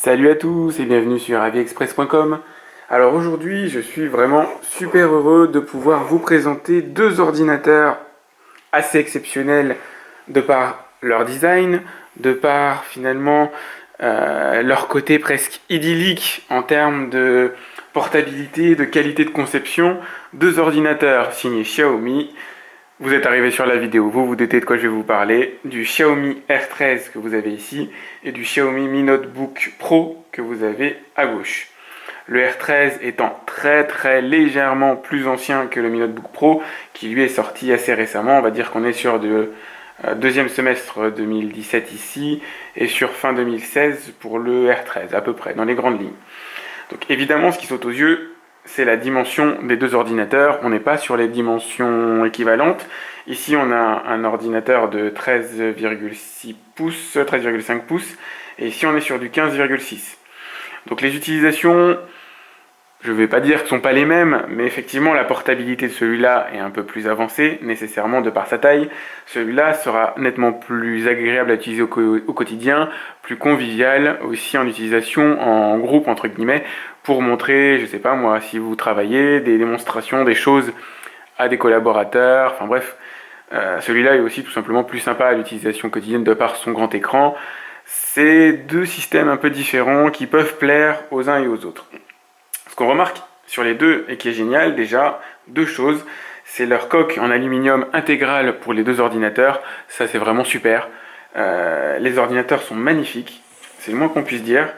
Salut à tous et bienvenue sur aviexpress.com. Alors aujourd'hui, je suis vraiment super heureux de pouvoir vous présenter deux ordinateurs assez exceptionnels de par leur design, de par finalement leur côté presque idyllique en termes de portabilité, de qualité de conception. Deux ordinateurs signés Xiaomi. Vous êtes arrivé sur la vidéo, vous vous doutez de quoi je vais vous parler, du Xiaomi R13 que vous avez ici et du Xiaomi Mi Notebook Pro que vous avez à gauche. Le R13 étant très légèrement plus ancien que le Mi Notebook Pro qui lui est sorti assez récemment, on va dire qu'on est sur le deuxième semestre 2017 ici et sur fin 2016 pour le R13 à peu près, dans les grandes lignes. Donc évidemment ce qui saute aux yeux, c'est la dimension des deux ordinateurs. On n'est pas sur les dimensions équivalentes. Ici, on a un ordinateur de 13,6 pouces, 13,5 pouces, et ici, on est sur du 15,6. Donc les utilisations, je ne vais pas dire qu'elles ne sont pas les mêmes, mais effectivement, la portabilité de celui-là est un peu plus avancée, nécessairement de par sa taille. Celui-là sera nettement plus agréable à utiliser au quotidien, plus convivial, aussi en utilisation en groupe, entre guillemets, pour montrer, je sais pas moi, si vous travaillez, des démonstrations, des choses à des collaborateurs, enfin bref. Celui-là est aussi tout simplement plus sympa à l'utilisation quotidienne de par son grand écran. C'est deux systèmes un peu différents qui peuvent plaire aux uns et aux autres. Ce qu'on remarque sur les deux et qui est génial, déjà, deux choses. C'est leur coque en aluminium intégral pour les deux ordinateurs. Ça, c'est vraiment super. Les ordinateurs sont magnifiques. C'est le moins qu'on puisse dire.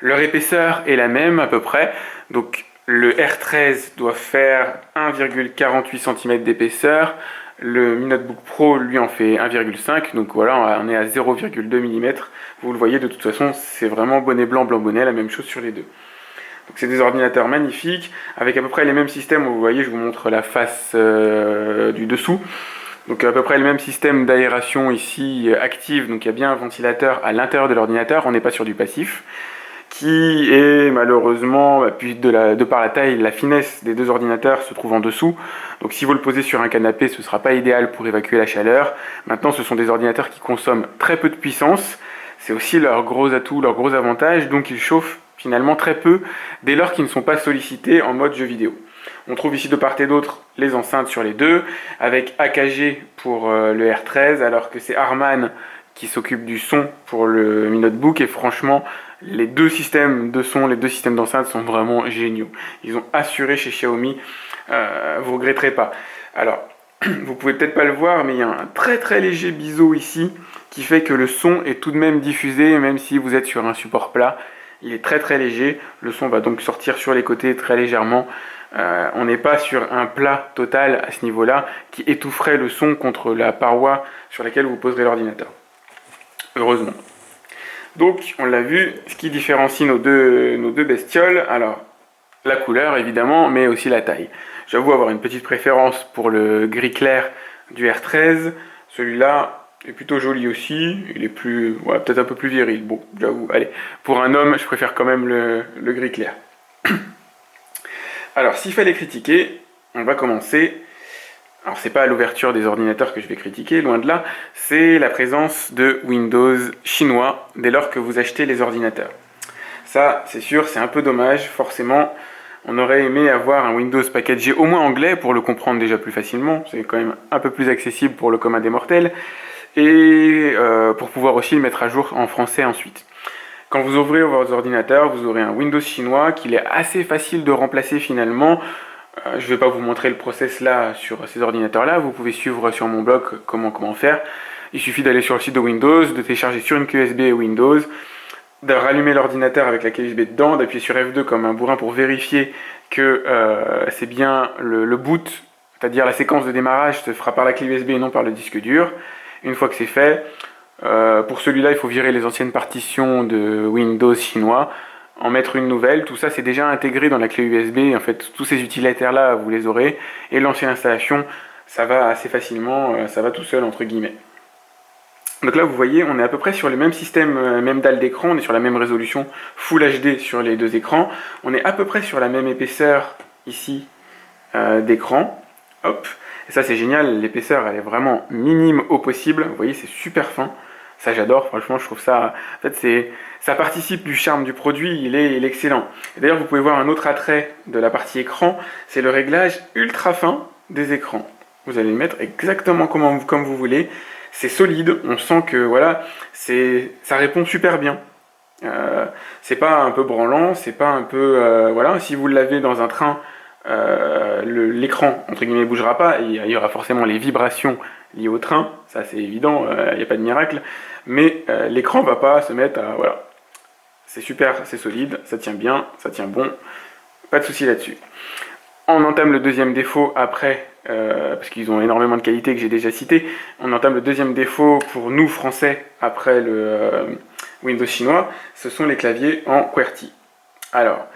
Leur épaisseur est la même à peu près. Donc, le R13 doit faire 1,48 cm d'épaisseur. Le Mi Notebook Pro, lui, en fait 1,5. Donc voilà, on est à 0,2 mm. Vous le voyez, de toute façon, c'est vraiment bonnet blanc, blanc bonnet. La même chose sur les deux. Donc c'est des ordinateurs magnifiques, avec à peu près les mêmes systèmes. Vous voyez, je vous montre la face du dessous. Donc à peu près le même système d'aération ici active. Donc il y a bien un ventilateur à l'intérieur de l'ordinateur. On n'est pas sur du passif, qui est malheureusement, puis de par la taille, la finesse des deux ordinateurs se trouve en dessous. Donc si vous le posez sur un canapé, ce ne sera pas idéal pour évacuer la chaleur. Maintenant, ce sont des ordinateurs qui consomment très peu de puissance. C'est aussi leur gros atout, leur gros avantage. Donc ils chauffent finalement très peu dès lors qu'ils ne sont pas sollicités en mode jeu vidéo. On trouve ici de part et d'autre les enceintes sur les deux, avec AKG pour le R13, alors que c'est Harman qui s'occupe du son pour le Mi Notebook, et franchement, les deux systèmes de son, les deux systèmes d'enceinte sont vraiment géniaux. Ils ont assuré chez Xiaomi, vous regretterez pas. Alors, vous pouvez peut-être pas le voir, mais il y a un très léger biseau ici, qui fait que le son est tout de même diffusé, même si vous êtes sur un support plat. Il est très léger, le son va donc sortir sur les côtés très légèrement. On n'est pas sur un plat total à ce niveau-là qui étoufferait le son contre la paroi sur laquelle vous poserez l'ordinateur. Heureusement. Donc, on l'a vu, ce qui différencie nos deux bestioles, alors la couleur évidemment, mais aussi la taille. J'avoue avoir une petite préférence pour le gris clair du R13. Celui-là est plutôt joli aussi, il est plus, ouais, peut-être un peu plus viril. Bon, j'avoue, allez, pour un homme, je préfère quand même le gris clair. Alors, s'il fallait critiquer, on va commencer. Alors, c'est pas à l'ouverture des ordinateurs que je vais critiquer, loin de là, c'est la présence de Windows chinois dès lors que vous achetez les ordinateurs. Ça, c'est sûr, c'est un peu dommage, forcément. On aurait aimé avoir un Windows packagé au moins anglais pour le comprendre déjà plus facilement. C'est quand même un peu plus accessible pour le commun des mortels. Et pour pouvoir aussi le mettre à jour en français ensuite. Quand vous ouvrez vos ordinateurs, vous aurez un Windows chinois qu'il est assez facile de remplacer finalement. Je ne vais pas vous montrer le process là sur ces ordinateurs-là. Vous pouvez suivre sur mon blog comment faire. Il suffit d'aller sur le site de Windows, de télécharger sur une clé USB Windows, de rallumer l'ordinateur avec la clé USB dedans, d'appuyer sur F2 comme un bourrin pour vérifier que c'est bien le boot, c'est-à-dire la séquence de démarrage se fera par la clé USB et non par le disque dur. Une fois que c'est fait, pour celui-là, il faut virer les anciennes partitions de Windows chinois, en mettre une nouvelle. Tout ça, c'est déjà intégré dans la clé USB. En fait, tous ces utilitaires-là, vous les aurez. Et lancer l'installation, ça va assez facilement, ça va tout seul, entre guillemets. Donc là, vous voyez, on est à peu près sur le même système, même dalle d'écran. On est sur la même résolution Full HD sur les deux écrans. On est à peu près sur la même épaisseur, ici, d'écran. Hop. Et ça, c'est génial. L'épaisseur, elle est vraiment minime au possible. Vous voyez, c'est super fin. Ça j'adore, franchement je trouve ça, en fait ça participe du charme du produit, il est excellent. Et d'ailleurs vous pouvez voir un autre attrait de la partie écran, c'est le réglage ultra fin des écrans. Vous allez le mettre exactement comme vous voulez, c'est solide, on sent que voilà, ça répond super bien. C'est pas un peu branlant, c'est pas un peu... voilà, si vous l'avez dans un train, l'écran, entre guillemets, bougera pas, et il y aura forcément les vibrations liées au train, ça c'est évident, il n'y a pas de miracle, mais l'écran va pas se mettre à... Voilà, c'est super, c'est solide, ça tient bien, ça tient bon, pas de souci là-dessus. On entame le deuxième défaut après, parce qu'ils ont énormément de qualités que j'ai déjà citées, on entame le deuxième défaut pour nous français après le Windows chinois, ce sont les claviers en QWERTY. Alors,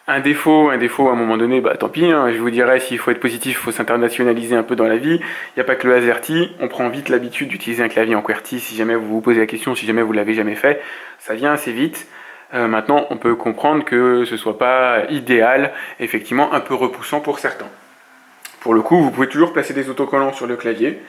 un défaut à un moment donné, bah tant pis, hein, je vous dirais s'il faut être positif, il faut s'internationaliser un peu dans la vie. Il n'y a pas que le AZERTY, on prend vite l'habitude d'utiliser un clavier en QWERTY si jamais vous vous posez la question, si jamais vous l'avez jamais fait, ça vient assez vite. Maintenant, on peut comprendre que ce soit pas idéal, effectivement un peu repoussant pour certains. Pour le coup, vous pouvez toujours placer des autocollants sur le clavier,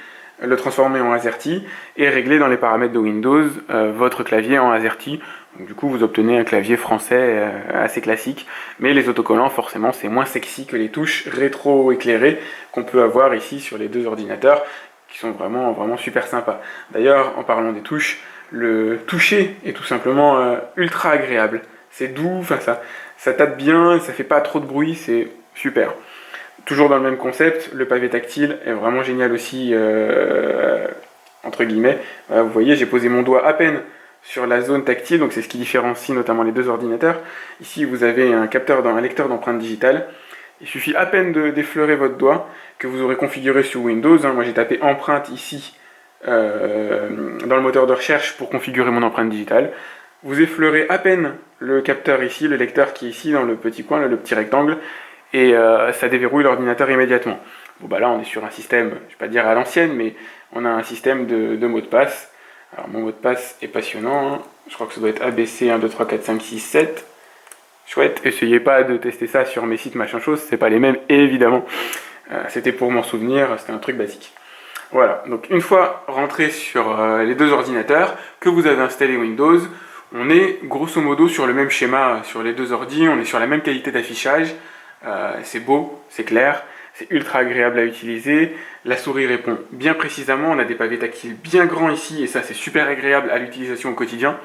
le transformer en AZERTY et régler dans les paramètres de Windows votre clavier en AZERTY. Donc, du coup, vous obtenez un clavier français assez classique, mais les autocollants, forcément, c'est moins sexy que les touches rétro-éclairées qu'on peut avoir ici sur les deux ordinateurs, qui sont vraiment, vraiment super sympas. D'ailleurs, en parlant des touches, le toucher est tout simplement ultra agréable. C'est doux, enfin ça tape bien, ça fait pas trop de bruit, c'est super. Toujours dans le même concept, le pavé tactile est vraiment génial aussi, entre guillemets. Vous voyez, j'ai posé mon doigt à peine sur la zone tactile, donc c'est ce qui différencie notamment les deux ordinateurs. Ici, vous avez un lecteur d'empreintes digitales. Il suffit à peine d'effleurer votre doigt, que vous aurez configuré sur Windows. Moi, j'ai tapé empreinte ici, dans le moteur de recherche pour configurer mon empreinte digitale. Vous effleurez à peine le capteur ici, le lecteur qui est ici dans le petit coin, là, le petit rectangle, et ça déverrouille l'ordinateur immédiatement. Bon bah là on est sur un système, je vais pas dire à l'ancienne, mais on a un système de mots de passe. Alors mon mot de passe est passionnant, hein. Je crois que ça doit être ABC 1, 2, 3, 4, 5, 6, 7. Chouette, essayez pas de tester ça sur mes sites machin chose, c'est pas les mêmes évidemment. C'était pour m'en souvenir, c'était un truc basique. Voilà, donc une fois rentré sur les deux ordinateurs, que vous avez installé Windows, on est grosso modo sur le même schéma sur les deux ordis, on est sur la même qualité d'affichage, c'est beau, c'est clair, c'est ultra agréable à utiliser, la souris répond bien précisément, on a des pavés tactiles bien grands ici, et ça c'est super agréable à l'utilisation au quotidien.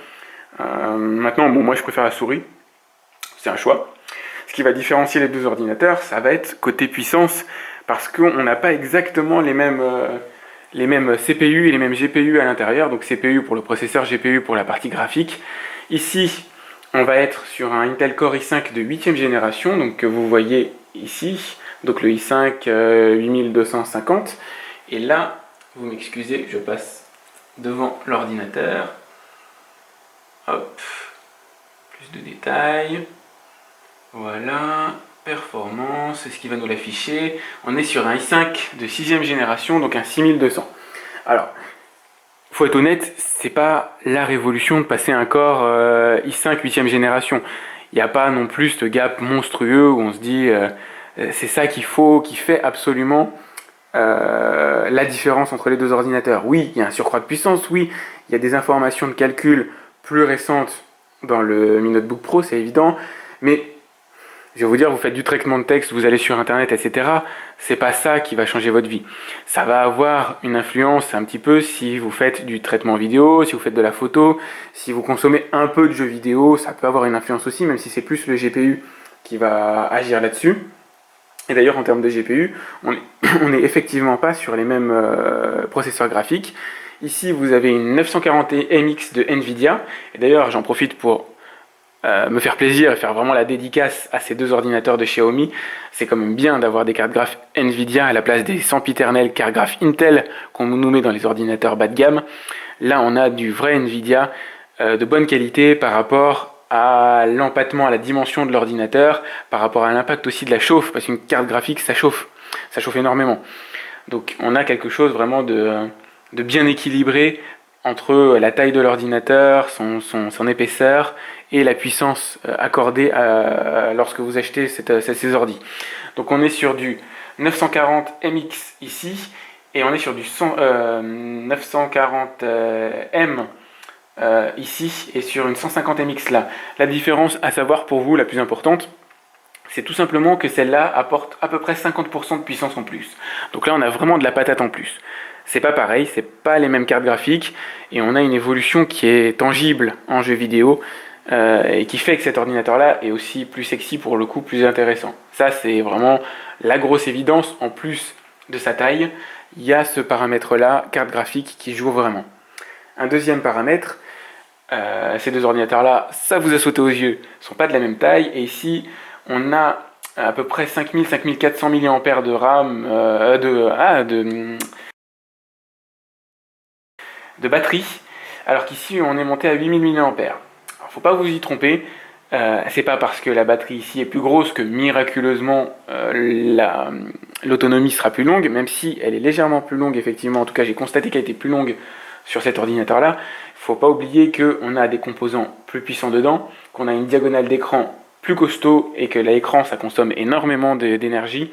Maintenant, bon, moi je préfère la souris, c'est un choix. Ce qui va différencier les deux ordinateurs, ça va être côté puissance, parce qu'on n'a pas exactement les mêmes CPU et les mêmes GPU à l'intérieur, donc CPU pour le processeur, GPU pour la partie graphique. Ici, on va être sur un Intel Core i5 de 8ème génération, donc que vous voyez ici, donc le i5 8250. Et là, vous m'excusez, je passe devant l'ordinateur. Hop, plus de détails. Voilà, performance, c'est ce qui va nous l'afficher. On est sur un i5 de 6ème génération, donc un 6200. Alors, faut être honnête, c'est pas la révolution de passer un Core i5 8ème génération. Il n'y a pas non plus ce gap monstrueux où on se dit c'est ça qu'il faut, qui fait absolument la différence entre les deux ordinateurs. Oui, il y a un surcroît de puissance, oui, il y a des informations de calcul plus récentes dans le Mi Notebook Pro, c'est évident, mais je vais vous dire, vous faites du traitement de texte, vous allez sur internet, etc. C'est pas ça qui va changer votre vie. Ça va avoir une influence un petit peu si vous faites du traitement vidéo, si vous faites de la photo, si vous consommez un peu de jeux vidéo, ça peut avoir une influence aussi, même si c'est plus le GPU qui va agir là-dessus. Et d'ailleurs, en termes de GPU, on n'est effectivement pas sur les mêmes processeurs graphiques. Ici, vous avez une 940MX de Nvidia. Et d'ailleurs, j'en profite pour me faire plaisir et faire vraiment la dédicace à ces deux ordinateurs de Xiaomi. C'est quand même bien d'avoir des cartes graphes Nvidia à la place des sempiternelles cartes graphes Intel qu'on nous met dans les ordinateurs bas de gamme. Là, on a du vrai Nvidia de bonne qualité par rapport à l'empattement, à la dimension de l'ordinateur, par rapport à l'impact aussi de la chauffe, parce qu'une carte graphique, ça chauffe énormément. Donc on a quelque chose vraiment de bien équilibré entre la taille de l'ordinateur, son épaisseur et la puissance accordée lorsque vous achetez ces ordis. Donc on est sur du 940MX ici, et on est sur du 940M ici et sur une 150 MX là. La différence à savoir pour vous, la plus importante, c'est tout simplement que celle-là apporte à peu près 50% de puissance en plus. Donc là, on a vraiment de la patate en plus. C'est pas pareil, c'est pas les mêmes cartes graphiques, et on a une évolution qui est tangible en jeu vidéo, et qui fait que cet ordinateur-là est aussi plus sexy, pour le coup, plus intéressant. Ça, c'est vraiment la grosse évidence. En plus de sa taille, il y a ce paramètre-là, carte graphique, qui joue vraiment. Un deuxième paramètre, ces deux ordinateurs-là, ça vous a sauté aux yeux, ne sont pas de la même taille, et ici, on a à peu près 5000-5400 mAh de RAM, de batterie, alors qu'ici on est monté à 8000 mAh. Alors faut pas vous y tromper, c'est pas parce que la batterie ici est plus grosse que miraculeusement l'autonomie sera plus longue, même si elle est légèrement plus longue, effectivement. En tout cas, j'ai constaté qu'elle était plus longue sur cet ordinateur-là. Il faut pas oublier qu'on a des composants plus puissants dedans, qu'on a une diagonale d'écran plus costaud et que l'écran ça consomme énormément d'énergie.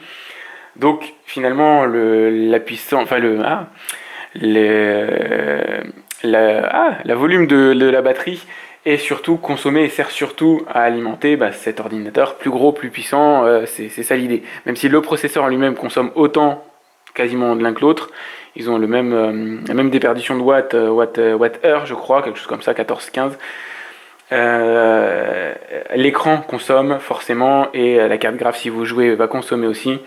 Donc finalement la puissance, enfin la volume de la batterie est surtout consommé et sert surtout à alimenter cet ordinateur plus gros, plus puissant, c'est ça l'idée. Même si le processeur en lui-même consomme autant quasiment l'un que l'autre, ils ont la même déperdition de watt-heure, je crois, quelque chose comme ça, 14-15. L'écran consomme forcément, et la carte graphique, si vous jouez, va consommer aussi.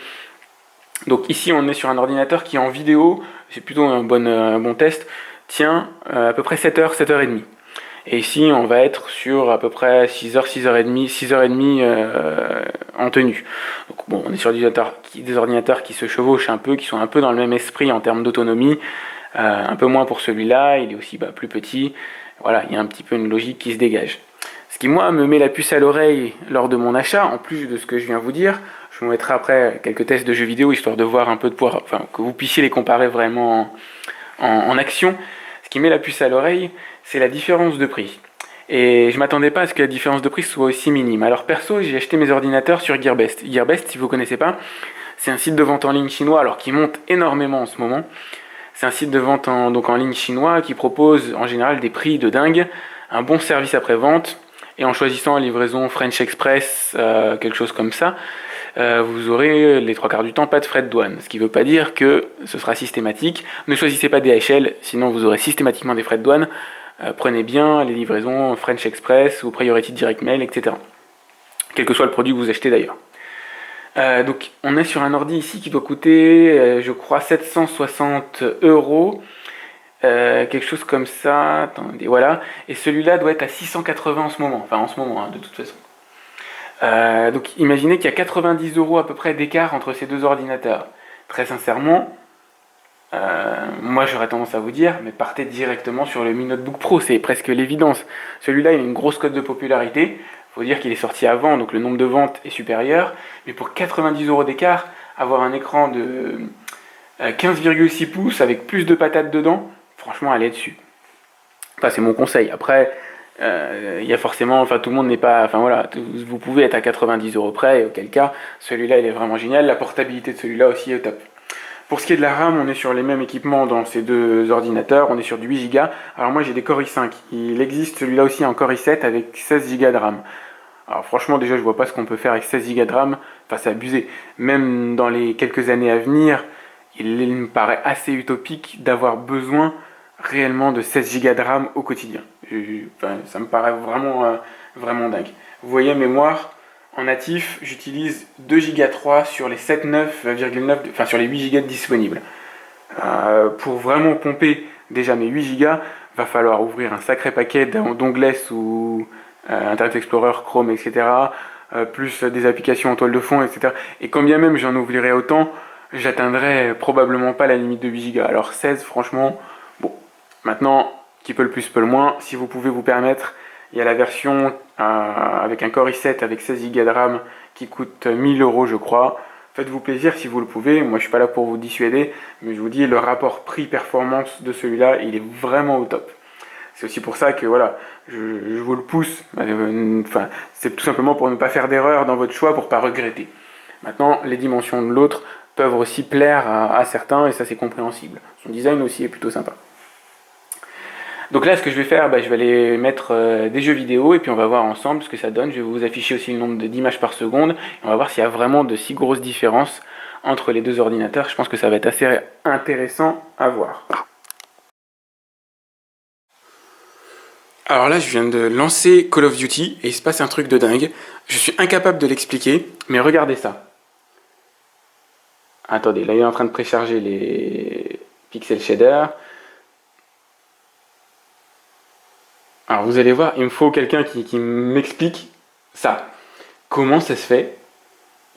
Donc ici on est sur un ordinateur qui en vidéo, c'est plutôt un bon test, tient à peu près 7h, 7h30. Et ici on va être sur à peu près 6h, 6h30, 6h30 en tenue. Donc bon, on est sur des ordinateurs qui se chevauchent un peu, qui sont un peu dans le même esprit en termes d'autonomie, un peu moins pour celui-là, il est aussi plus petit. Voilà, il y a un petit peu une logique qui se dégage. Ce qui, moi, me met la puce à l'oreille lors de mon achat, en plus de ce que je viens de vous dire, je vous mettrai après quelques tests de jeux vidéo, histoire de voir un peu que vous puissiez les comparer vraiment en action. Ce qui met la puce à l'oreille, c'est la différence de prix. Et je m'attendais pas à ce que la différence de prix soit aussi minime. Alors perso, j'ai acheté mes ordinateurs sur Gearbest. Gearbest, si vous connaissez pas, c'est un site de vente en ligne chinois, alors qui monte énormément en ce moment. C'est un site de vente en ligne chinois qui propose en général des prix de dingue, un bon service après-vente, et en choisissant la livraison French Express, quelque chose comme ça, vous aurez les 3/4 du temps pas de frais de douane. Ce qui ne veut pas dire que ce sera systématique. Ne choisissez pas DHL, sinon vous aurez systématiquement des frais de douane. Prenez bien les livraisons French Express ou Priority Direct Mail, etc. Quel que soit le produit que vous achetez d'ailleurs. Donc on est sur un ordi ici qui doit coûter, je crois, 760 €, quelque chose comme ça. Attendez, voilà. Et celui-là doit être à 680 en ce moment, enfin en ce moment, de toute façon. Donc imaginez qu'il y a 90 € à peu près d'écart entre ces deux ordinateurs. Très sincèrement, moi j'aurais tendance à vous dire, mais partez directement sur le Mi Notebook Pro, c'est presque l'évidence. Celui-là, il a une grosse cote de popularité. Faut dire qu'il est sorti avant, donc le nombre de ventes est supérieur. Mais pour 90 € d'écart, avoir un écran de 15,6 pouces avec plus de patates dedans, franchement, allez dessus. Enfin, c'est mon conseil. Après, il y a forcément, tout le monde n'est pas, vous pouvez être à 90 € près, et auquel cas, celui-là, il est vraiment génial. La portabilité de celui-là aussi est top. Pour ce qui est de la RAM, on est sur les mêmes équipements dans ces deux ordinateurs, on est sur du 8 Go. Alors moi j'ai des Core i5, il existe celui-là aussi en Core i7 avec 16 Go de RAM. Alors franchement déjà je vois pas ce qu'on peut faire avec 16 Go de RAM, c'est abusé. Même dans les quelques années à venir, il me paraît assez utopique d'avoir besoin réellement de 16 Go de RAM au quotidien. Ça me paraît vraiment dingue. Vous voyez, mémoire, en natif, j'utilise 2 Go 3 sur les 7,9,9, sur les 8 Go disponibles. Pour vraiment pomper déjà mes 8 Go, va falloir ouvrir un sacré paquet d'onglets sous Internet Explorer, Chrome, etc. Plus des applications en toile de fond, etc. Et quand bien même j'en ouvrirai autant, j'atteindrai probablement pas la limite de 8 Go. Alors 16, franchement, bon. Maintenant, qui peut le plus, peut le moins. Si vous pouvez vous permettre, il y a la version avec un Core i7 avec 16 Go de RAM qui coûte 1000 € je crois. Faites-vous plaisir si vous le pouvez. Moi je suis pas là pour vous dissuader, mais je vous dis, le rapport prix-performance de celui-là, il est vraiment au top. C'est aussi pour ça que voilà, je vous le pousse. C'est tout simplement pour ne pas faire d'erreur dans votre choix, pour pas regretter. Maintenant, les dimensions de l'autre peuvent aussi plaire à certains, et ça c'est compréhensible. Son design aussi est plutôt sympa. Donc là, ce que je vais faire, je vais aller mettre des jeux vidéo et puis on va voir ensemble ce que ça donne. Je vais vous afficher aussi le nombre d'images par seconde et on va voir s'il y a vraiment de si grosses différences entre les deux ordinateurs. Je pense que ça va être assez intéressant à voir. Alors là, je viens de lancer Call of Duty et il se passe un truc de dingue. Je suis incapable de l'expliquer, mais regardez ça. Attendez, là il est en train de précharger les pixel shaders. Alors vous allez voir, il me faut quelqu'un qui m'explique ça. Comment ça se fait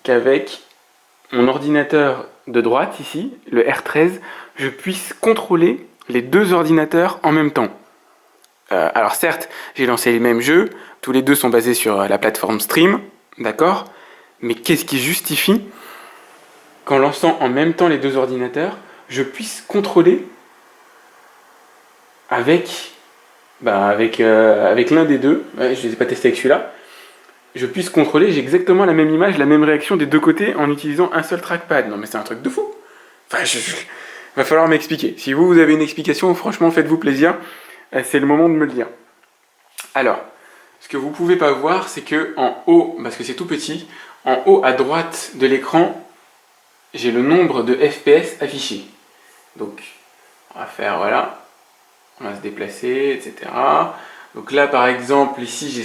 qu'avec mon ordinateur de droite ici, le R13, je puisse contrôler les deux ordinateurs en même temps. Alors certes, j'ai lancé les mêmes jeux, tous les deux sont basés sur la plateforme Stream, d'accord? Mais qu'est-ce qui justifie qu'en lançant en même temps les deux ordinateurs, je puisse contrôler avec l'un des deux, je ne les ai pas testés avec celui-là, je puisse contrôler, j'ai exactement la même image, la même réaction des deux côtés en utilisant un seul trackpad. Non mais c'est un truc de fou. Enfin, va falloir m'expliquer. Si vous avez une explication, franchement, faites-vous plaisir. C'est le moment de me le dire. Alors, ce que vous ne pouvez pas voir, c'est que en haut, parce que c'est tout petit, en haut à droite de l'écran, j'ai le nombre de FPS affiché. Donc, on va faire, voilà, on va se déplacer, etc. Donc là, par exemple, ici, j'ai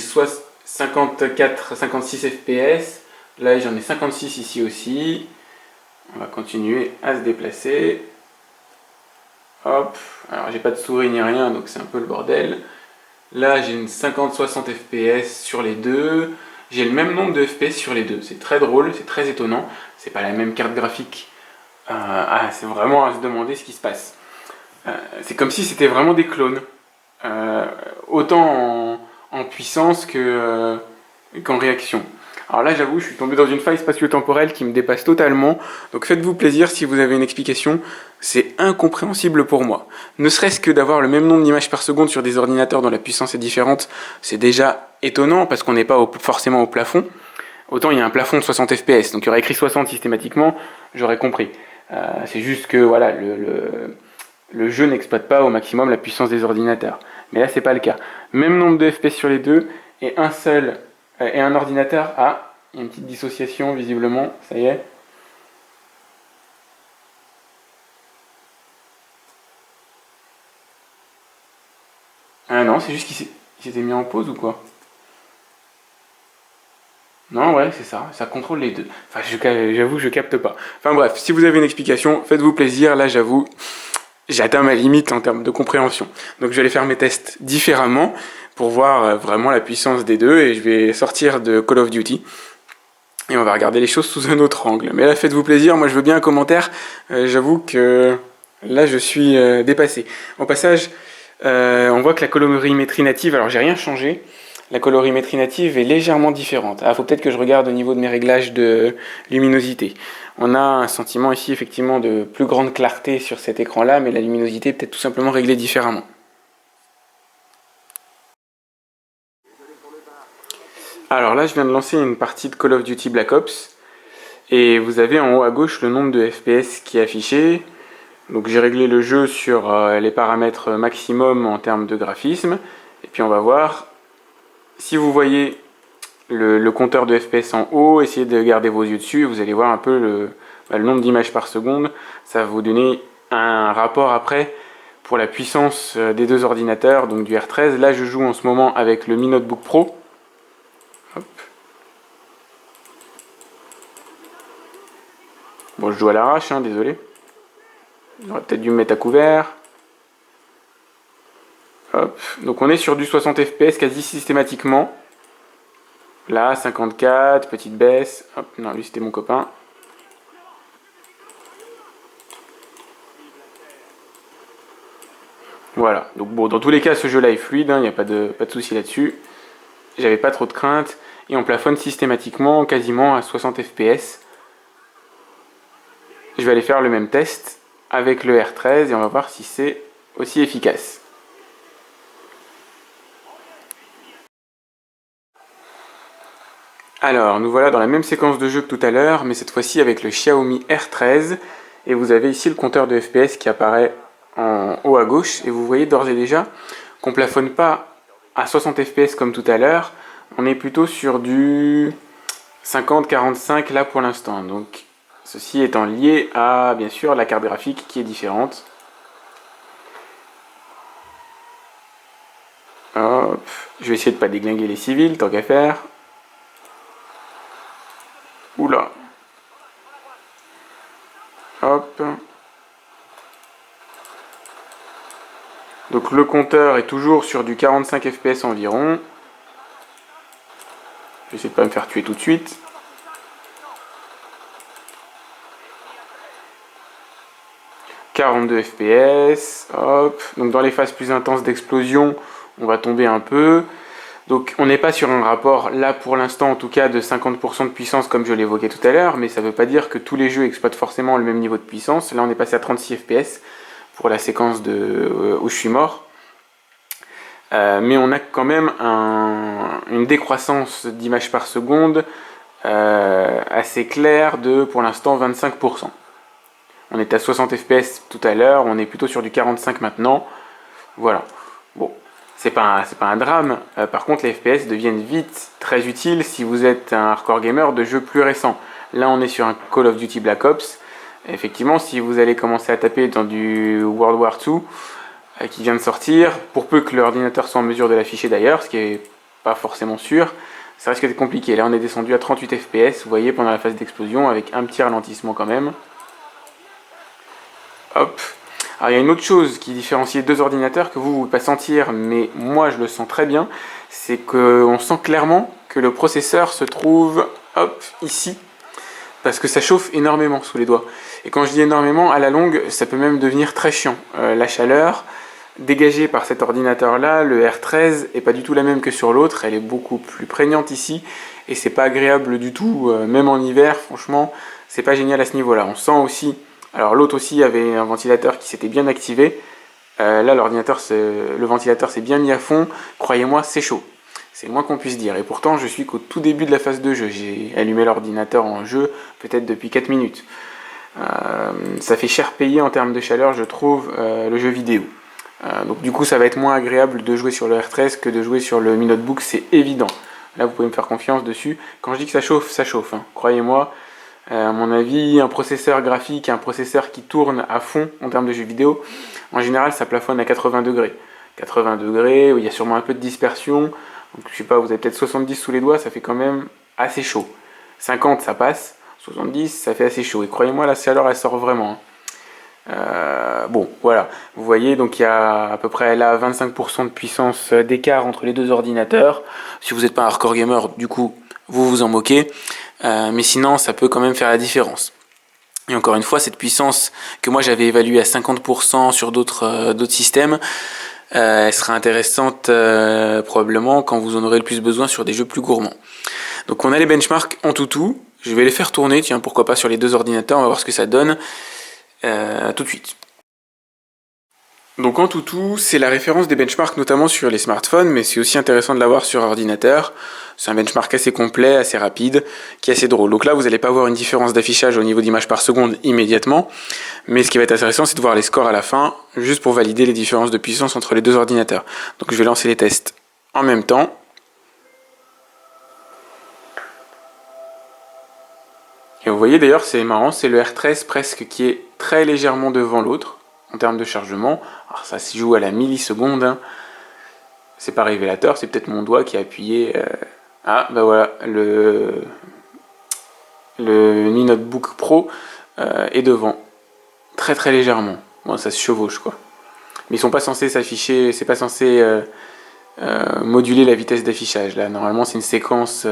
54, 56 FPS. Là, j'en ai 56 ici aussi. On va continuer à se déplacer. Hop, alors j'ai pas de souris ni rien, donc c'est un peu le bordel. Là, j'ai une 50-60 FPS sur les deux. J'ai le même nombre de FPS sur les deux. C'est très drôle, c'est très étonnant. C'est pas la même carte graphique. C'est vraiment à se demander ce qui se passe. C'est comme si c'était vraiment des clones. Autant en puissance qu'en réaction. Alors là, j'avoue, je suis tombé dans une faille spatio-temporelle qui me dépasse totalement. Donc faites-vous plaisir si vous avez une explication. C'est incompréhensible pour moi. Ne serait-ce que d'avoir le même nombre d'images par seconde sur des ordinateurs dont la puissance est différente, c'est déjà étonnant parce qu'on n'est pas forcément au plafond. Autant il y a un plafond de 60 FPS, donc il y aurait écrit 60 systématiquement, j'aurais compris. C'est juste que voilà, le jeu n'exploite pas au maximum la puissance des ordinateurs. Mais là, c'est pas le cas. Même nombre de FPS sur les deux et un ordinateur. Ah, il y a une petite dissociation visiblement, ça y est. Ah non, c'est juste qu'il s'était mis en pause ou quoi? Non, ouais, c'est ça, ça contrôle les deux. Enfin, j'avoue, je capte pas. Enfin bref, si vous avez une explication, faites-vous plaisir. Là, j'avoue, j'ai atteint ma limite en termes de compréhension. Donc je vais aller faire mes tests différemment pour voir vraiment la puissance des deux et je vais sortir de Call of Duty et on va regarder les choses sous un autre angle. Mais là, faites-vous plaisir, moi je veux bien un commentaire. J'avoue que là, je suis dépassé. Au passage, on voit que la colorimétrie native, alors j'ai rien changé, la colorimétrie native est légèrement différente. Ah, faut peut-être que je regarde au niveau de mes réglages de luminosité. On a un sentiment ici effectivement de plus grande clarté sur cet écran-là, mais la luminosité est peut-être tout simplement réglée différemment. Alors là, je viens de lancer une partie de Call of Duty Black Ops, et vous avez en haut à gauche le nombre de FPS qui est affiché. Donc j'ai réglé le jeu sur les paramètres maximum en termes de graphisme, et puis on va voir si vous voyez le compteur de FPS en haut, essayez de garder vos yeux dessus, vous allez voir un peu le nombre d'images par seconde. Ça va vous donner un rapport après pour la puissance des deux ordinateurs, donc du R13. Là, je joue en ce moment avec le Mi Notebook Pro. Hop. Bon, je joue à l'arrache, hein, désolé. J'aurais peut-être dû me mettre à couvert. Hop. Donc on est sur du 60 FPS quasi systématiquement. Là, 54, petite baisse. Hop, non, lui c'était mon copain. Voilà, donc bon, dans tous les cas, ce jeu-là est fluide, il n'y a pas de souci là-dessus. J'avais pas trop de crainte. Et on plafonne systématiquement, quasiment à 60 FPS. Je vais aller faire le même test avec le R13 et on va voir si c'est aussi efficace. Alors, nous voilà dans la même séquence de jeu que tout à l'heure, mais cette fois-ci avec le Xiaomi R13. Et vous avez ici le compteur de FPS qui apparaît en haut à gauche. Et vous voyez d'ores et déjà qu'on plafonne pas à 60 fps comme tout à l'heure, on est plutôt sur du 50-45 là pour l'instant. Donc ceci étant lié à bien sûr la carte graphique qui est différente. Hop. Je vais essayer de pas déglinguer les civils tant qu'à faire. Oula. Hop. Donc le compteur est toujours sur du 45 fps environ. Je vais essayer de pas me faire tuer tout de suite. « 42 fps, hop. Donc dans les phases plus intenses d'explosion, on va tomber un peu. Donc on n'est pas sur un rapport, là pour l'instant en tout cas, de 50% de puissance comme je l'évoquais tout à l'heure, mais ça ne veut pas dire que tous les jeux exploitent forcément le même niveau de puissance. Là on est passé à 36 fps pour la séquence où je suis mort. Mais on a quand même une décroissance d'images par seconde assez claire de pour l'instant 25%. On était à 60 fps tout à l'heure, on est plutôt sur du 45 maintenant. Voilà. Bon, c'est pas un drame. Par contre, les FPS deviennent vite très utiles si vous êtes un hardcore gamer de jeux plus récents. Là, on est sur un Call of Duty Black Ops. Effectivement, si vous allez commencer à taper dans du World War II qui vient de sortir, pour peu que l'ordinateur soit en mesure de l'afficher d'ailleurs, ce qui est pas forcément sûr, ça risque d'être compliqué. Là, on est descendu à 38 fps, vous voyez, pendant la phase d'explosion, avec un petit ralentissement quand même. Hop. Alors il y a une autre chose qui différencie les deux ordinateurs que vous ne pouvez pas sentir, mais moi je le sens très bien, c'est qu'on sent clairement que le processeur se trouve, hop, ici, parce que ça chauffe énormément sous les doigts. Et quand je dis énormément, à la longue, ça peut même devenir très chiant. La chaleur dégagée par cet ordinateur-là, le R13, est pas du tout la même que sur l'autre, elle est beaucoup plus prégnante ici, et c'est pas agréable du tout, même en hiver, franchement, c'est pas génial à ce niveau-là. On sent aussi. Alors l'autre aussi avait un ventilateur qui s'était bien activé. Là, le ventilateur s'est bien mis à fond. Croyez-moi, c'est chaud. C'est le moins qu'on puisse dire. Et pourtant, je suis qu'au tout début de la phase de jeu. J'ai allumé l'ordinateur en jeu peut-être depuis 4 minutes. Ça fait cher payer en termes de chaleur, je trouve, le jeu vidéo. Donc du coup, ça va être moins agréable de jouer sur le R13 que de jouer sur le Mi Notebook, c'est évident. Là, vous pouvez me faire confiance dessus. Quand je dis que ça chauffe. Hein. Croyez-moi. À mon avis, un processeur graphique, un processeur qui tourne à fond en termes de jeux vidéo, en général, ça plafonne à 80 degrés. 80 degrés, où il y a sûrement un peu de dispersion. Donc, je sais pas, vous avez peut-être 70 sous les doigts, ça fait quand même assez chaud. 50, ça passe. 70, ça fait assez chaud. Et croyez-moi, la chaleur, elle sort vraiment. Bon, voilà. Vous voyez, donc il y a à peu près là 25% de puissance d'écart entre les deux ordinateurs. Si vous n'êtes pas un hardcore gamer, du coup, vous vous en moquez. Mais sinon, ça peut quand même faire la différence. Et encore une fois, cette puissance que moi j'avais évaluée à 50% sur d'autres systèmes, elle sera intéressante probablement quand vous en aurez le plus besoin sur des jeux plus gourmands. Donc on a les benchmarks en tout. Je vais les faire tourner, tiens, pourquoi pas sur les deux ordinateurs, on va voir ce que ça donne tout de suite. Donc en tout, c'est la référence des benchmarks notamment sur les smartphones, mais c'est aussi intéressant de l'avoir sur ordinateur. C'est un benchmark assez complet, assez rapide, qui est assez drôle. Donc là, vous n'allez pas voir une différence d'affichage au niveau d'images par seconde immédiatement, mais ce qui va être intéressant, c'est de voir les scores à la fin, juste pour valider les différences de puissance entre les deux ordinateurs. Donc je vais lancer les tests en même temps. Et vous voyez d'ailleurs, c'est marrant, c'est le R13 presque qui est très légèrement devant l'autre en termes de chargement. Alors ça se joue à la milliseconde, hein. C'est pas révélateur, c'est peut-être mon doigt qui a appuyé. Ah bah voilà, le Mi Notebook Pro est devant, très très légèrement. Bon, ça se chevauche quoi. Mais ils sont pas censés s'afficher, c'est pas censé moduler la vitesse d'affichage. Là, normalement, c'est une séquence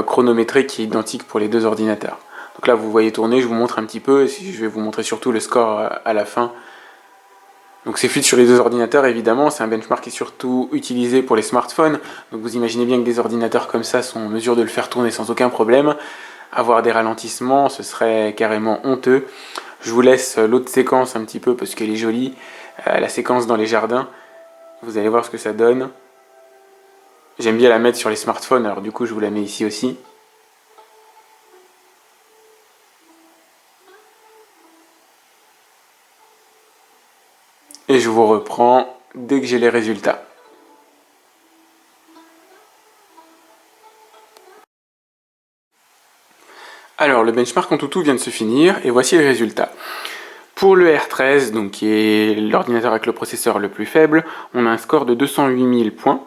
chronométrée qui est identique pour les deux ordinateurs. Donc là, vous voyez tourner, je vous montre un petit peu, et je vais vous montrer surtout le score à la fin. Donc c'est fluide sur les deux ordinateurs, évidemment, c'est un benchmark qui est surtout utilisé pour les smartphones. Donc vous imaginez bien que des ordinateurs comme ça sont en mesure de le faire tourner sans aucun problème. Avoir des ralentissements, ce serait carrément honteux. Je vous laisse l'autre séquence un petit peu parce qu'elle est jolie, la séquence dans les jardins. Vous allez voir ce que ça donne. J'aime bien la mettre sur les smartphones, alors du coup je vous la mets ici aussi. Et je vous reprends dès que j'ai les résultats. Alors, le benchmark en tout vient de se finir et voici les résultats. Pour le R13, donc qui est l'ordinateur avec le processeur le plus faible, on a un score de 208 000 points.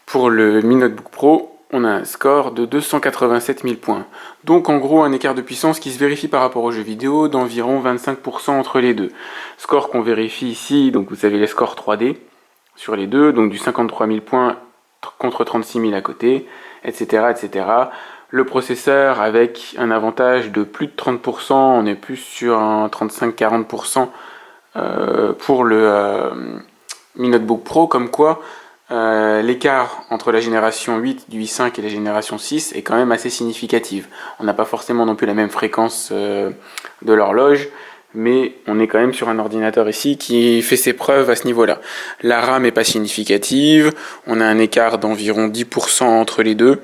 Pour le Mi Notebook Pro, on a un score de 287 000 points. Donc en gros un écart de puissance qui se vérifie par rapport aux jeux vidéo d'environ 25% entre les deux. Score qu'on vérifie ici, donc vous avez les scores 3D sur les deux, donc du 53 000 points contre 36 000 à côté, etc. etc. Le processeur avec un avantage de plus de 30%, on est plus sur un 35-40% pour le Mi Notebook Pro, comme quoi l'écart entre la génération 8 du i5 et la génération 6 est quand même assez significatif. On n'a pas forcément non plus la même fréquence de l'horloge, mais on est quand même sur un ordinateur ici qui fait ses preuves à ce niveau-là. La RAM n'est pas significative, on a un écart d'environ 10% entre les deux,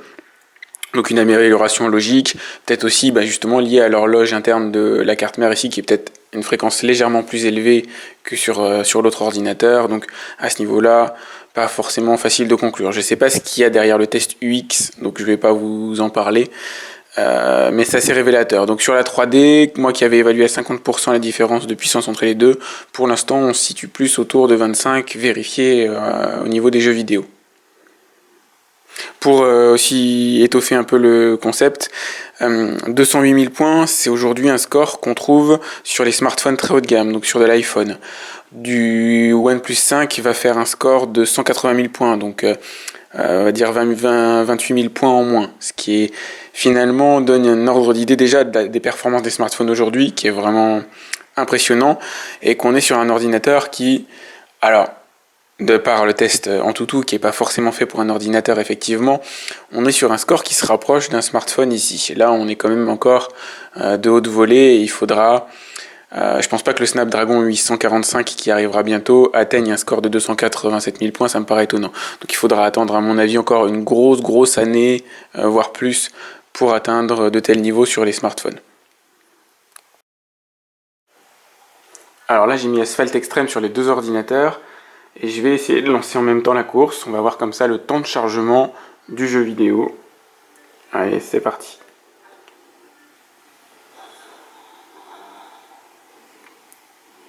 donc une amélioration logique, peut-être aussi justement liée à l'horloge interne de la carte mère ici qui est peut-être une fréquence légèrement plus élevée que sur l'autre ordinateur, donc à ce niveau-là, pas forcément facile de conclure. Je ne sais pas ce qu'il y a derrière le test UX, donc je ne vais pas vous en parler, mais c'est assez révélateur. Donc sur la 3D, moi qui avais évalué à 50% la différence de puissance entre les deux, pour l'instant on se situe plus autour de 25 vérifiés au niveau des jeux vidéo. Pour aussi étoffer un peu le concept, 208 000 points, c'est aujourd'hui un score qu'on trouve sur les smartphones très haut de gamme, donc sur de l'iPhone. Du OnePlus 5 va faire un score de 180 000 points, donc on va dire 28 000 points en moins, ce qui est finalement donne un ordre d'idée déjà des performances des smartphones aujourd'hui, qui est vraiment impressionnant, et qu'on est sur un ordinateur qui, alors, de par le test Antutu qui n'est pas forcément fait pour un ordinateur effectivement, on est sur un score qui se rapproche d'un smartphone ici. Là on est quand même encore de haute volée et il faudra, je pense pas que le Snapdragon 845 qui arrivera bientôt atteigne un score de 287 000 points, ça me paraît étonnant. Donc il faudra attendre à mon avis encore une grosse année, voire plus, pour atteindre de tels niveaux sur les smartphones. Alors là j'ai mis Asphalt Extreme sur les deux ordinateurs. Et je vais essayer de lancer en même temps la course. On va voir comme ça le temps de chargement du jeu vidéo. Allez, c'est parti.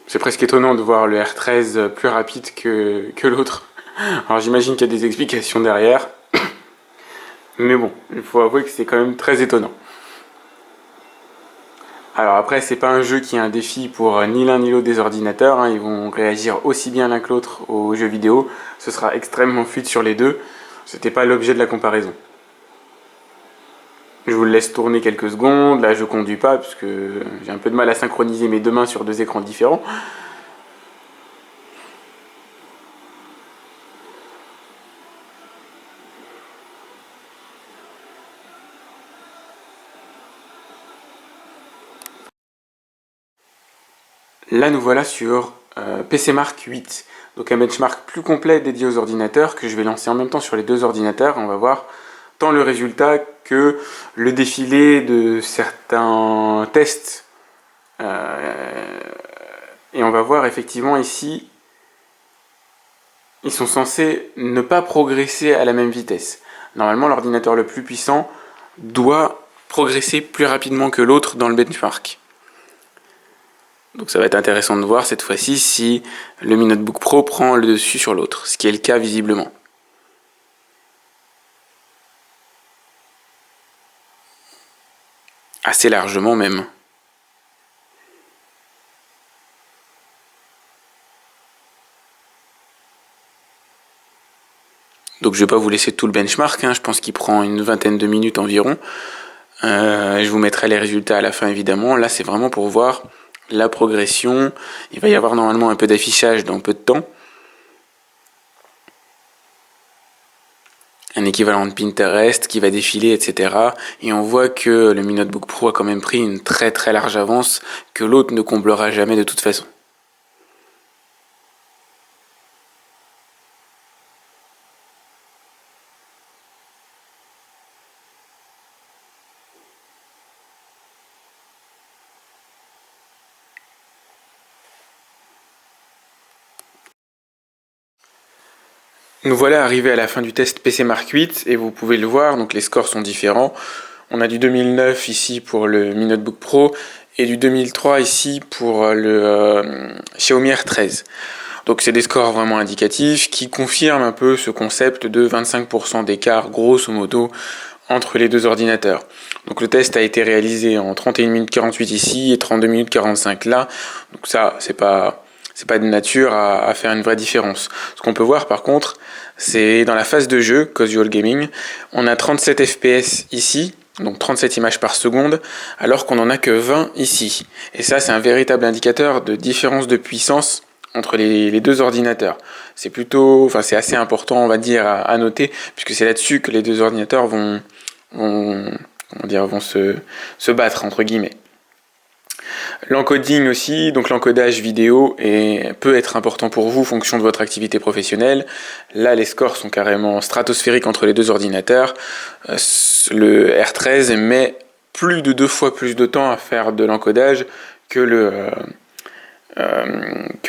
C'est presque étonnant de voir le R13 plus rapide que l'autre. Alors j'imagine qu'il y a des explications derrière. Mais bon, il faut avouer que c'est quand même très étonnant. Alors après, c'est pas un jeu qui est un défi pour ni l'un ni l'autre des ordinateurs, hein. Ils vont réagir aussi bien l'un que l'autre aux jeux vidéo. Ce sera extrêmement fluide sur les deux. C'était pas l'objet de la comparaison. Je vous le laisse tourner quelques secondes. Là, je conduis pas parce que j'ai un peu de mal à synchroniser mes deux mains sur deux écrans différents. Là, nous voilà sur PCMark 8. Donc un benchmark plus complet dédié aux ordinateurs que je vais lancer en même temps sur les deux ordinateurs. On va voir tant le résultat que le défilé de certains tests. Et on va voir effectivement ici, ils sont censés ne pas progresser à la même vitesse. Normalement, l'ordinateur le plus puissant doit progresser plus rapidement que l'autre dans le benchmark. Donc ça va être intéressant de voir cette fois-ci si le Mi Notebook Pro prend le dessus sur l'autre, ce qui est le cas visiblement. Assez largement même. Donc je ne vais pas vous laisser tout le benchmark, hein. Je pense qu'il prend une vingtaine de minutes environ. Je vous mettrai les résultats à la fin évidemment. Là c'est vraiment pour voir la progression. Il va y avoir normalement un peu d'affichage dans peu de temps. Un équivalent de Pinterest qui va défiler, etc. Et on voit que le Mi Notebook Pro a quand même pris une très large avance que l'autre ne comblera jamais de toute façon. Nous voilà arrivés à la fin du test PC Mark 8 et vous pouvez le voir, donc les scores sont différents. On a du 2009 ici pour le Mi Notebook Pro et du 2003 ici pour le Xiaomi R13. Donc c'est des scores vraiment indicatifs qui confirment un peu ce concept de 25% d'écart grosso modo entre les deux ordinateurs. Donc le test a été réalisé en 31 minutes 48 ici et 32 minutes 45 là. Donc ça, c'est pas de nature à faire une vraie différence. Ce qu'on peut voir par contre, c'est dans la phase de jeu, Casual Gaming, on a 37 FPS ici, donc 37 images par seconde, alors qu'on n'en a que 20 ici. Et ça, c'est un véritable indicateur de différence de puissance entre les deux ordinateurs. C'est c'est assez important, on va dire, à noter, puisque c'est là-dessus que les deux ordinateurs vont se battre, entre guillemets. L'encoding aussi, donc l'encodage vidéo peut être important pour vous en fonction de votre activité professionnelle. Là, les scores sont carrément stratosphériques entre les deux ordinateurs. Le R13 met plus de 2 fois plus de temps à faire de l'encodage que le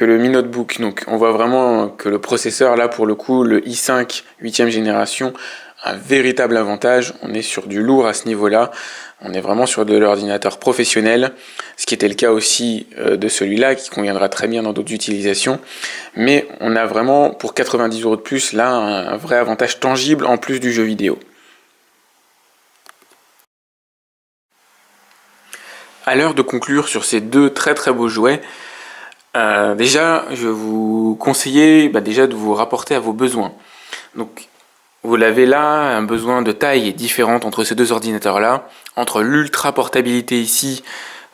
Mi Notebook. Donc on voit vraiment que le processeur, là pour le coup, le i5 8e génération, a un véritable avantage. On est sur du lourd à ce niveau-là. On est vraiment sur de l'ordinateur professionnel, ce qui était le cas aussi de celui-là, qui conviendra très bien dans d'autres utilisations. Mais on a vraiment, pour 90 € de plus, là, un vrai avantage tangible en plus du jeu vidéo. À l'heure de conclure sur ces deux très très beaux jouets, déjà, je vais vous conseiller déjà de vous rapporter à vos besoins. Donc, vous l'avez là, un besoin de taille est différente entre ces deux ordinateurs-là, entre l'ultra portabilité ici,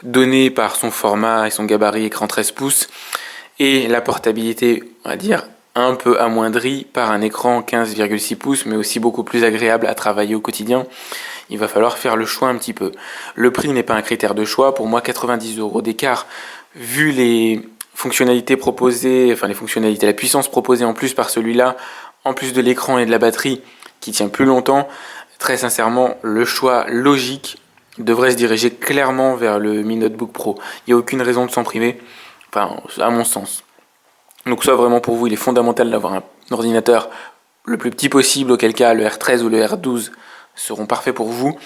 donnée par son format et son gabarit écran 13 pouces, et la portabilité, on va dire, un peu amoindrie par un écran 15,6 pouces, mais aussi beaucoup plus agréable à travailler au quotidien. Il va falloir faire le choix un petit peu. Le prix n'est pas un critère de choix. Pour moi, 90 € d'écart, vu les fonctionnalités proposées, enfin les fonctionnalités, la puissance proposée en plus par celui-là, en plus de l'écran et de la batterie qui tient plus longtemps, très sincèrement, le choix logique devrait se diriger clairement vers le Mi Notebook Pro. Il n'y a aucune raison de s'en priver, enfin, à mon sens. Donc ça, vraiment pour vous, il est fondamental d'avoir un ordinateur le plus petit possible, auquel cas le R13 ou le R12 seront parfaits pour vous.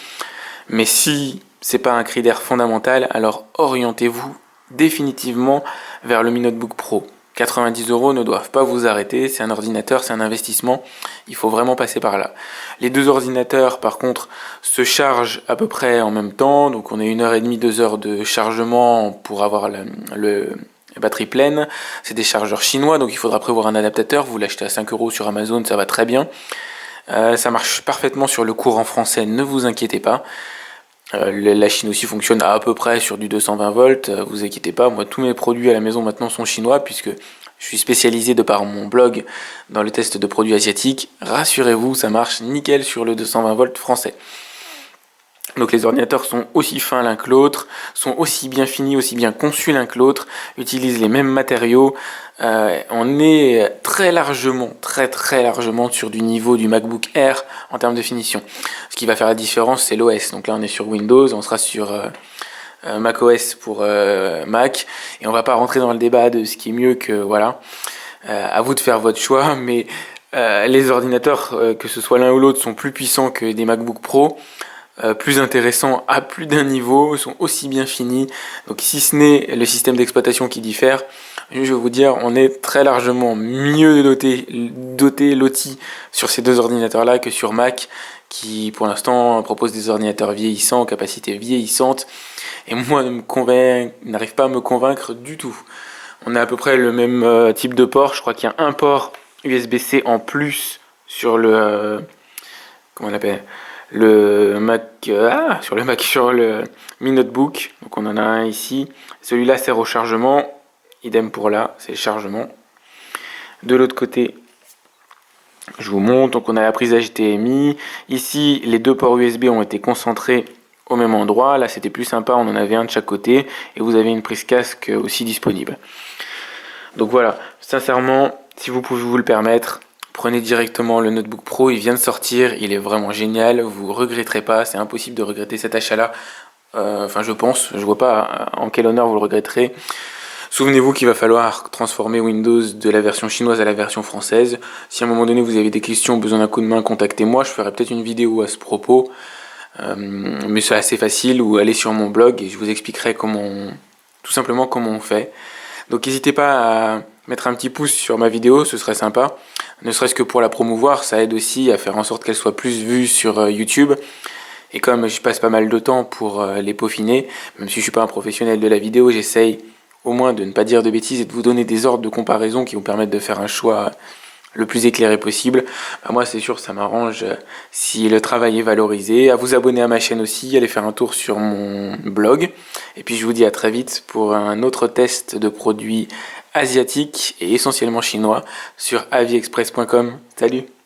Mais si c'est pas un critère fondamental, alors orientez-vous définitivement vers le Mi Notebook Pro. 90 € ne doivent pas vous arrêter, c'est un ordinateur, c'est un investissement, il faut vraiment passer par là. Les deux ordinateurs, par contre, se chargent à peu près en même temps, donc on a 1h30, 2 heures de chargement pour avoir la batterie pleine. C'est des chargeurs chinois, donc il faudra prévoir un adaptateur, vous l'achetez à 5 € sur Amazon, ça va très bien. Ça marche parfaitement sur le courant français, ne vous inquiétez pas. La Chine aussi fonctionne à peu près sur du 220 volts, vous inquiétez pas, moi tous mes produits à la maison maintenant sont chinois puisque je suis spécialisé de par mon blog dans le test de produits asiatiques. Rassurez-vous, ça marche nickel sur le 220 volts français. Donc les ordinateurs sont aussi fins l'un que l'autre, sont aussi bien finis, aussi bien conçus l'un que l'autre, utilisent les mêmes matériaux. On est très largement sur du niveau du MacBook Air en termes de finition. Ce qui va faire la différence, c'est l'OS. Donc là, on est sur Windows, on sera sur macOS pour Mac, et on va pas rentrer dans le débat de ce qui est mieux que voilà. À vous de faire votre choix, mais les ordinateurs, que ce soit l'un ou l'autre, sont plus puissants que des MacBook Pro. Plus intéressants à plus d'un niveau, sont aussi bien finis. Donc si ce n'est le système d'exploitation qui diffère, je vais vous dire, on est très largement mieux loti sur ces deux ordinateurs-là que sur Mac, qui pour l'instant propose des ordinateurs vieillissants, capacités vieillissantes, et moi n'arrive pas à me convaincre du tout. On a à peu près le même type de port, je crois qu'il y a un port USB-C en plus sur le... comment on l'appelle ? Le Mac, sur le Mi Notebook, donc on en a un ici. Celui-là sert au chargement, idem pour là, c'est le chargement. De l'autre côté, je vous montre, donc on a la prise HDMI. Ici, les deux ports USB ont été concentrés au même endroit. Là, c'était plus sympa, on en avait un de chaque côté. Et vous avez une prise casque aussi disponible. Donc voilà, sincèrement, si vous pouvez vous le permettre, prenez directement le Notebook Pro, il vient de sortir, il est vraiment génial, vous regretterez pas, c'est impossible de regretter cet achat-là. Je pense, je vois pas en quel honneur vous le regretterez. Souvenez-vous qu'il va falloir transformer Windows de la version chinoise à la version française. Si à un moment donné vous avez des questions, besoin d'un coup de main, contactez-moi, je ferai peut-être une vidéo à ce propos. Mais c'est assez facile, ou allez sur mon blog et je vous expliquerai tout simplement comment on fait. Donc n'hésitez pas à mettre un petit pouce sur ma vidéo, ce serait sympa. Ne serait-ce que pour la promouvoir, ça aide aussi à faire en sorte qu'elle soit plus vue sur YouTube. Et comme je passe pas mal de temps pour les peaufiner, même si je suis pas un professionnel de la vidéo, j'essaye au moins de ne pas dire de bêtises et de vous donner des ordres de comparaison qui vous permettent de faire un choix le plus éclairé possible. Moi c'est sûr, ça m'arrange si le travail est valorisé. À vous abonner à ma chaîne aussi, allez faire un tour sur mon blog. Et puis je vous dis à très vite pour un autre test de produits asiatiques et essentiellement chinois sur aviexpress.com. Salut!